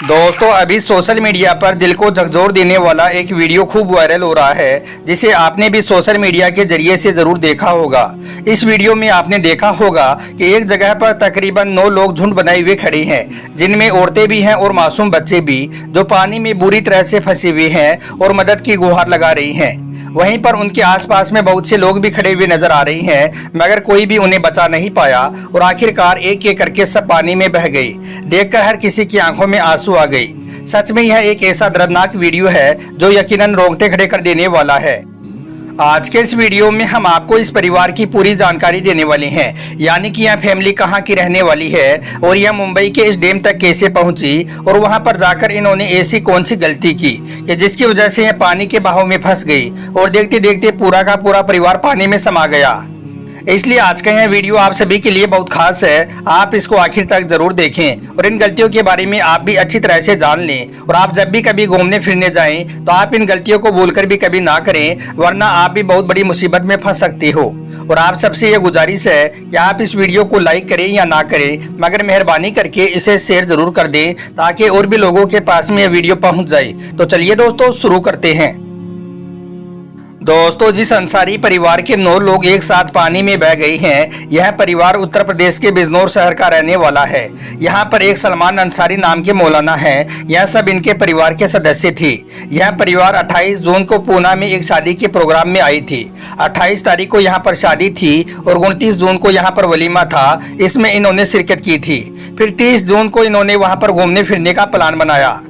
दोस्तों अभी social media पर दिल को झकझोर देने वाला एक वीडियो खूब वायरल हो रहा है, जिसे आपने भी सोशल मीडिया के जरिए से जरूर देखा होगा। इस वीडियो में आपने देखा होगा कि एक जगह पर तकरीबन 9 लोग झुंड बनाए हुए खड़े हैं, जिनमें औरतें भी हैं और मासूम बच्चे भी, जो पानी में बुरी तरह से फंसे हुए हैं और मदद की गुहार लगा रही हैं। वहीं पर उनके आसपास में बहुत से लोग भी खड़े हुए नजर आ रहे हैं, मगर कोई भी उन्हें बचा नहीं पाया और आखिरकार एक एक करके सब पानी में बह गए। देखकर हर किसी की आंखों में आंसू आ गई। सच में यह एक ऐसा दर्दनाक वीडियो है जो यकीनन रोंगटे खड़े कर देने वाला है। आज के इस वीडियो में हम आपको इस परिवार की पूरी जानकारी देने वाले हैं, यानी कि यह फैमिली कहां की रहने वाली है और यह मुंबई के इस डैम तक कैसे पहुंची और वहां पर जाकर इन्होंने ऐसी कौन सी गलती की कि जिसकी वजह से यह पानी के बहाव में फंस गई और देखते देखते पूरा का पूरा परिवार पानी में समा गया। इसलिए आज का यह वीडियो आप सभी के लिए बहुत खास है। आप इसको आखिर तक जरूर देखें और इन गलतियों के बारे में आप भी अच्छी तरह से जान लें। और आप जब भी कभी घूमने फिरने जाएं तो आप इन गलतियों को भूलकर भी कभी ना करें, वरना आप भी बहुत बड़ी मुसीबत में फंस सकते हो। और आप सबसे यह गुजारिश है कि आप इस वीडियो को लाइक करें या ना करें, मगर मेहरबानी करके इसे शेयर जरूर कर दें ताकि और भी लोगों के पास में यह वीडियो पहुंच जाए। तो चलिए दोस्तों शुरू करते हैं। दोस्तों जिस अंसारी परिवार के 9 लोग एक साथ पानी में बह गए हैं, यह परिवार उत्तर प्रदेश के बिजनौर शहर का रहने वाला है। यहाँ पर एक सलमान अंसारी नाम के मौलाना हैं। यह सब इनके परिवार के सदस्य थे। यह परिवार 28 जून को पूना में एक शादी के प्रोग्राम में आई थी। 28 तारीख को यहाँ पर शादी थी और 29 जून को यहाँ पर वलीमा था, इसमें इन्होंने शिरकत की थी। फिर 30 जून को इन्होंने वहाँ पर घूमने फिरने का प्लान बनाया।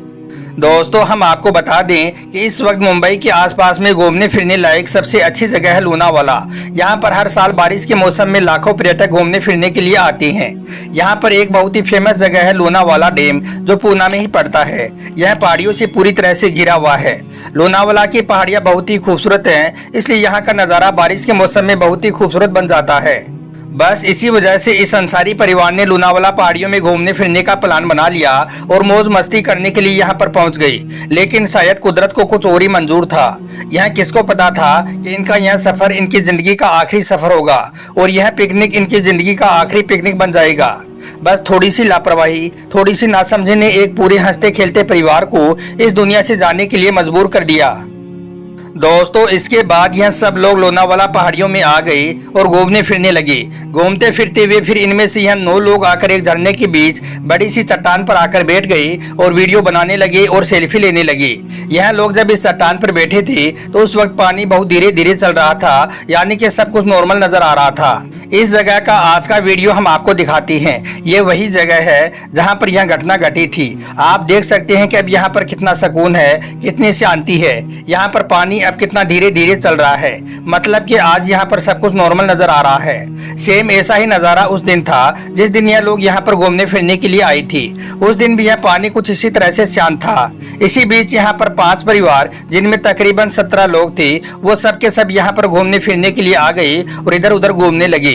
दोस्तों हम आपको बता दें कि इस वक्त मुंबई के आसपास में घूमने फिरने लायक सबसे अच्छी जगह है लोनावाला। यहाँ पर हर साल बारिश के मौसम में लाखों पर्यटक घूमने फिरने के लिए आते हैं। यहाँ पर एक बहुत ही फेमस जगह है लोनावाला डैम, जो पूना में ही पड़ता है। यह पहाड़ियों से पूरी तरह से घिरा हुआ है। लोनावाला की पहाड़ियाँ बहुत ही खूबसूरत हैं, इसलिए यहाँ का नज़ारा बारिश के मौसम में बहुत ही खूबसूरत बन जाता है। बस इसी वजह से इस अंसारी परिवार ने लोनावाला पहाड़ियों में घूमने फिरने का प्लान बना लिया और मौज मस्ती करने के लिए यहाँ पर पहुँच गई। लेकिन शायद कुदरत को कुछ और ही मंजूर था। यह किसको पता था कि इनका यह सफर इनकी जिंदगी का आखिरी सफर होगा और यह पिकनिक इनकी जिंदगी का आखिरी पिकनिक बन जाएगा। बस थोड़ी सी लापरवाही, थोड़ी सी नासमझी ने एक पूरे हंसते खेलते परिवार को इस दुनिया से जाने के लिए मजबूर कर दिया। दोस्तों इसके बाद यह सब लोग लोनावाला पहाड़ियों में आ गए और घूमने फिरने लगे। घूमते फिरते हुए फिर इनमें से यह 9 लोग आकर एक झरने के बीच बड़ी सी चट्टान पर आकर बैठ गए और वीडियो बनाने लगे और सेल्फी लेने लगे। यह लोग जब इस चट्टान पर बैठे थे तो उस वक्त पानी बहुत धीरे धीरे चल रहा था, यानी कि सब कुछ नॉर्मल नजर आ रहा था। इस जगह का आज का वीडियो हम आपको दिखाते हैं। ये वही जगह है जहाँ पर यह घटना घटी थी। आप देख सकते हैं कि अब यहाँ पर कितना सुकून है, कितनी शांति है। यहाँ पर पानी अब कितना धीरे धीरे चल रहा है, मतलब कि आज यहाँ पर सब कुछ नॉर्मल नजर आ रहा है। सेम ऐसा ही नजारा उस दिन था जिस दिन यह लोग यहाँ पर घूमने फिरने के लिए आई थी। उस दिन भी यह पानी कुछ इसी तरह से शांत था। इसी बीच यहाँ पर 5 परिवार, जिनमें तकरीबन 17 लोग थे, वो सब के सब यहाँ पर घूमने फिरने के लिए आ गए और इधर उधर घूमने लगे।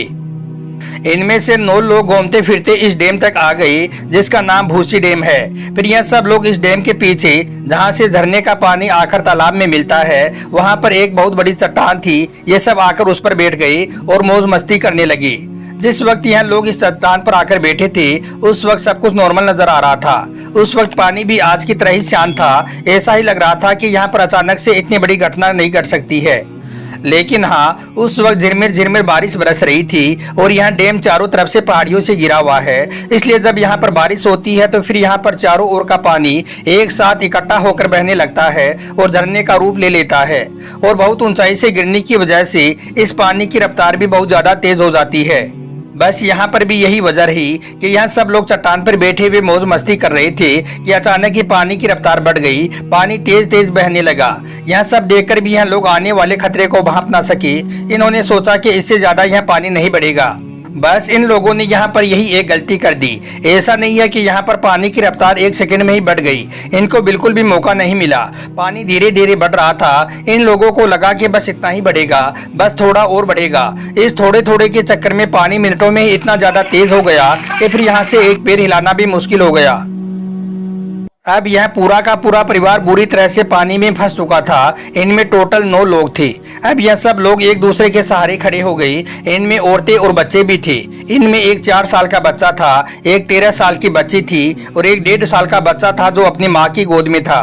इनमें से 9 लोग घूमते फिरते इस डैम तक आ गए, जिसका नाम भूसी डैम है। फिर यह सब लोग इस डैम के पीछे, जहां से झरने का पानी आकर तालाब में मिलता है, वहां पर एक बहुत बड़ी चट्टान थी। ये सब आकर उस पर बैठ गए और मौज मस्ती करने लगे। जिस वक्त यह लोग इस चट्टान पर आकर बैठे थे, उस वक्त सब कुछ नॉर्मल नजर आ रहा था। उस वक्त पानी भी आज की तरह ही शांत था। ऐसा ही लग रहा था कि यहाँ पर अचानक से इतनी बड़ी घटना नहीं घट सकती है। लेकिन हाँ, उस वक्त झिरमिर झिरमिर बारिश बरस रही थी और यह डैम चारों तरफ से पहाड़ियों से घिरा हुआ है। इसलिए जब यहाँ पर बारिश होती है तो फिर यहाँ पर चारों ओर का पानी एक साथ इकट्ठा होकर बहने लगता है और झरने का रूप ले लेता है। और बहुत ऊंचाई से गिरने की वजह से इस पानी की रफ्तार भी बहुत ज्यादा तेज हो जाती है। बस यहाँ पर भी यही वजह रही कि यहाँ सब लोग चट्टान पर बैठे हुए मौज मस्ती कर रहे थे कि अचानक ही पानी की रफ्तार बढ़ गई। पानी तेज तेज बहने लगा। यह सब देखकर भी यहाँ लोग आने वाले खतरे को भांप ना सके। इन्होंने सोचा कि इससे ज्यादा यहाँ पानी नहीं बढ़ेगा। बस इन लोगों ने यहाँ पर यही एक गलती कर दी। ऐसा नहीं है कि यहाँ पर पानी की रफ्तार 1 सेकंड में ही बढ़ गई। इनको बिल्कुल भी मौका नहीं मिला। पानी धीरे धीरे बढ़ रहा था। इन लोगों को लगा कि बस इतना ही बढ़ेगा, बस थोड़ा और बढ़ेगा। इस थोड़े थोड़े के चक्कर में पानी मिनटों में ही इतना ज्यादा तेज हो गया कि फिर यहाँ से एक पैर हिलाना भी मुश्किल हो गया। अब यह पूरा का पूरा परिवार बुरी तरह से पानी में फंस चुका था। इनमें टोटल 9 लोग थे। अब यह सब लोग एक दूसरे के सहारे खड़े हो गए। इनमें औरतें और बच्चे भी थे। इनमें एक 4 साल का बच्चा था, एक 13 साल की बच्ची थी और एक 1.5 साल का बच्चा था जो अपनी माँ की गोद में था।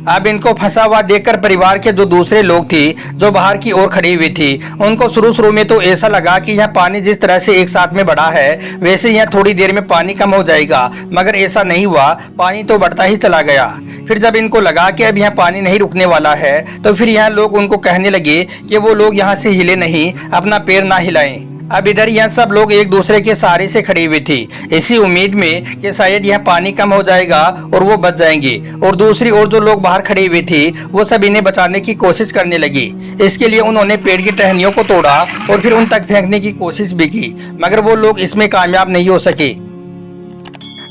अब इनको फंसा हुआ देखकर परिवार के जो दूसरे लोग थे जो बाहर की ओर खड़े हुए थे, उनको शुरू में तो ऐसा लगा कि यह पानी जिस तरह से एक साथ में बढ़ा है वैसे यह थोड़ी देर में पानी कम हो जाएगा, मगर ऐसा नहीं हुआ। पानी तो बढ़ता ही चला गया। फिर जब इनको लगा कि अब यह पानी नहीं रुकने वाला है तो फिर यह लोग उनको कहने लगे कि वो लोग यहाँ से हिले नहीं, अपना पैर ना हिलाएं। अब इधर यह सब लोग एक दूसरे के सहारे से खड़े हुए थे इसी उम्मीद में कि शायद यह पानी कम हो जाएगा और वो बच जाएंगे। और दूसरी ओर जो लोग बाहर खड़े हुए थे वो सब इन्हें बचाने की कोशिश करने लगे। इसके लिए उन्होंने पेड़ की टहनियों को तोड़ा और फिर उन तक फेंकने की कोशिश भी की, मगर वो लोग इसमें कामयाब नहीं हो सके।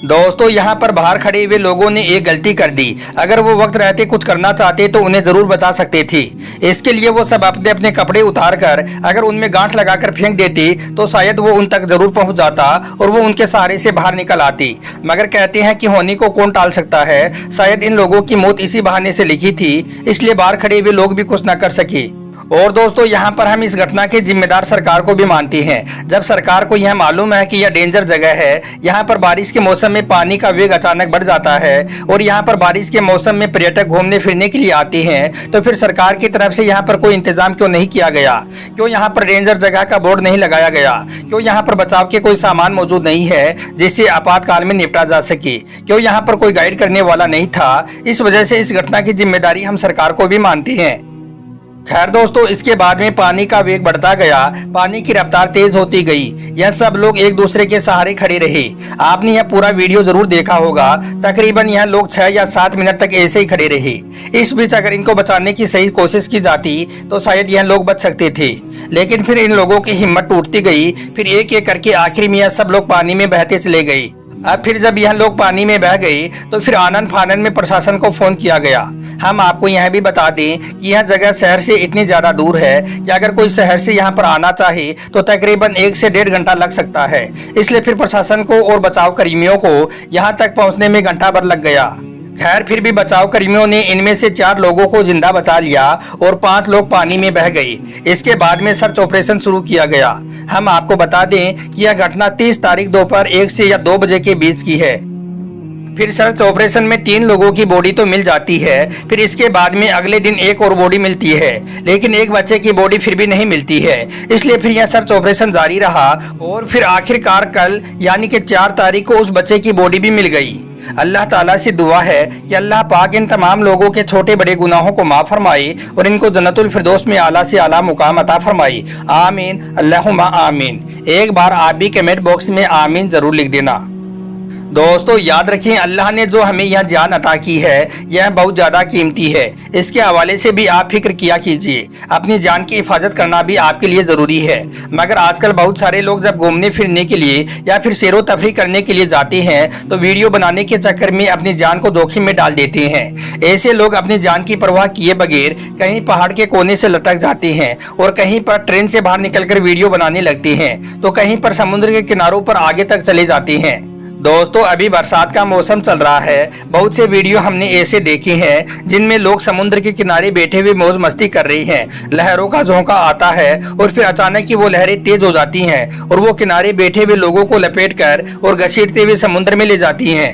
दोस्तों, यहाँ पर बाहर खड़े हुए लोगों ने एक गलती कर दी। अगर वो वक्त रहते कुछ करना चाहते तो उन्हें जरूर बचा सकते थे। इसके लिए वो सब अपने अपने कपड़े उतार कर अगर उनमें गांठ लगाकर फेंक देते तो शायद वो उन तक जरूर पहुंच जाता और वो उनके सहारे से बाहर निकल आती। मगर कहते हैं कि होने को कौन टाल सकता है। शायद इन लोगों की मौत इसी बहाने से लिखी थी, इसलिए बाहर खड़े हुए लोग भी कुछ न कर सके। और दोस्तों, यहाँ पर हम इस घटना के जिम्मेदार सरकार को भी मानते हैं। जब सरकार को यह मालूम है कि यह डेंजर जगह है, यहाँ पर बारिश के मौसम में पानी का वेग अचानक बढ़ जाता है और यहाँ पर बारिश के मौसम में पर्यटक घूमने फिरने के लिए आते हैं, तो फिर सरकार की तरफ से यहाँ पर कोई इंतजाम क्यों नहीं किया गया? क्यों यहाँ पर डेंजर जगह का बोर्ड नहीं लगाया गया? क्यों यहाँ पर बचाव के कोई सामान मौजूद नहीं है जिससे आपातकाल में निपटा जा सके? क्यों यहाँ पर कोई गाइड करने वाला नहीं था? इस वजह से इस घटना की जिम्मेदारी हम सरकार को भी मानते हैं। खैर दोस्तों, इसके बाद में पानी का वेग बढ़ता गया, पानी की रफ्तार तेज होती गई। यह सब लोग एक दूसरे के सहारे खड़े रहे। आपने यह पूरा वीडियो जरूर देखा होगा। तकरीबन यह लोग 6 या 7 मिनट तक ऐसे ही खड़े रहे। इस बीच अगर इनको बचाने की सही कोशिश की जाती तो शायद यह लोग बच सकते थे, लेकिन फिर इन लोगों की हिम्मत टूटती गई। फिर एक एक करके आखिर में यह सब लोग पानी में बहते चले गए। अब फिर जब यह लोग पानी में बह गए तो फिर आनन फानन में प्रशासन को फोन किया गया। हम आपको यह भी बता दें कि यह जगह शहर से इतनी ज्यादा दूर है कि अगर कोई शहर से यहाँ पर आना चाहे तो तकरीबन 1 से 1.5 घंटा लग सकता है। इसलिए फिर प्रशासन को और बचाव कर्मियों को यहाँ तक पहुँचने में घंटा भर लग गया। खैर फिर भी बचाव कर्मियों ने इनमें से 4 लोगों को जिंदा बचा लिया और 5 लोग पानी में बह गए। इसके बाद में सर्च ऑपरेशन शुरू किया गया। हम आपको बता दें कि यह घटना 30 तारीख दोपहर 1 से या 2 बजे के बीच की है। फिर सर्च ऑपरेशन में 3 लोगों की बॉडी तो मिल जाती है। फिर इसके बाद में अगले दिन एक और बॉडी मिलती है, लेकिन एक बच्चे की बॉडी फिर भी नहीं मिलती है। इसलिए फिर यह सर्च ऑपरेशन जारी रहा और फिर आखिरकार कल यानी कि 4 तारीख को उस बच्चे की बॉडी भी मिल गई। अल्लाह ताला से दुआ है कि अल्लाह पाक इन तमाम लोगों के छोटे बड़े गुनाहों को माफ फरमाए और इनको जन्नतुल फिरदौस में आला से आला मुकाम अता फरमाए। आमीन, अल्लाहुम्मा आमीन। एक बार आप भी कमेंट बॉक्स में आमीन जरूर लिख देना। दोस्तों, याद रखें, अल्लाह ने जो हमें यह जान अता की है यह बहुत ज़्यादा कीमती है। इसके हवाले से भी आप फिक्र किया कीजिए। अपनी जान की हिफाजत करना भी आपके लिए ज़रूरी है। मगर आजकल बहुत सारे लोग जब घूमने फिरने के लिए या फिर सैरो तफरी करने के लिए जाते हैं तो वीडियो बनाने के चक्कर में अपनी जान को जोखिम में डाल देते हैं। ऐसे लोग अपनी जान की परवाह किए बगैर कहीं पहाड़ के कोने से लटक जाते हैं और कहीं पर ट्रेन से बाहर निकलकर वीडियो बनाने लगते हैं, तो कहीं पर समुद्र के किनारों पर आगे तक चले जाते हैं। दोस्तों, अभी बरसात का मौसम चल रहा है। बहुत से वीडियो हमने ऐसे देखे हैं जिनमें लोग समुद्र के किनारे बैठे हुए मौज मस्ती कर रहे हैं। लहरों का झोंका आता है और फिर अचानक ही वो लहरें तेज हो जाती हैं और वो किनारे बैठे हुए लोगों को लपेटकर और घसीटते हुए समुद्र में ले जाती हैं।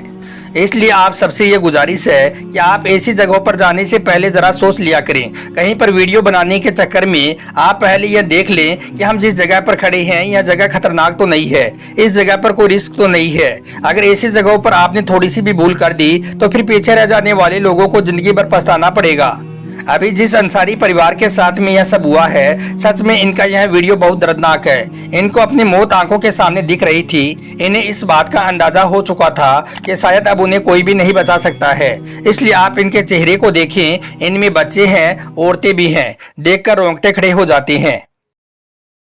इसलिए आप सबसे ये गुजारिश है कि आप ऐसी जगहों पर जाने से पहले जरा सोच लिया करें। कहीं पर वीडियो बनाने के चक्कर में आप पहले यह देख लें कि हम जिस जगह पर खड़े हैं यह जगह खतरनाक तो नहीं है, इस जगह पर कोई रिस्क तो नहीं है। अगर ऐसी जगहों पर आपने थोड़ी सी भी भूल कर दी तो फिर पीछे रह जाने वाले लोगों को जिंदगी भर पछताना पड़ेगा। अभी जिस अंसारी परिवार के साथ में यह सब हुआ है, सच में इनका यह वीडियो बहुत दर्दनाक है। इनको अपनी मौत आंखों के सामने दिख रही थी। इन्हें इस बात का अंदाजा हो चुका था कि शायद अब उन्हें कोई भी नहीं बचा सकता है। इसलिए आप इनके चेहरे को देखें, इनमें बच्चे हैं, औरतें भी हैं। देखकर रोंगटे खड़े हो जाते हैं।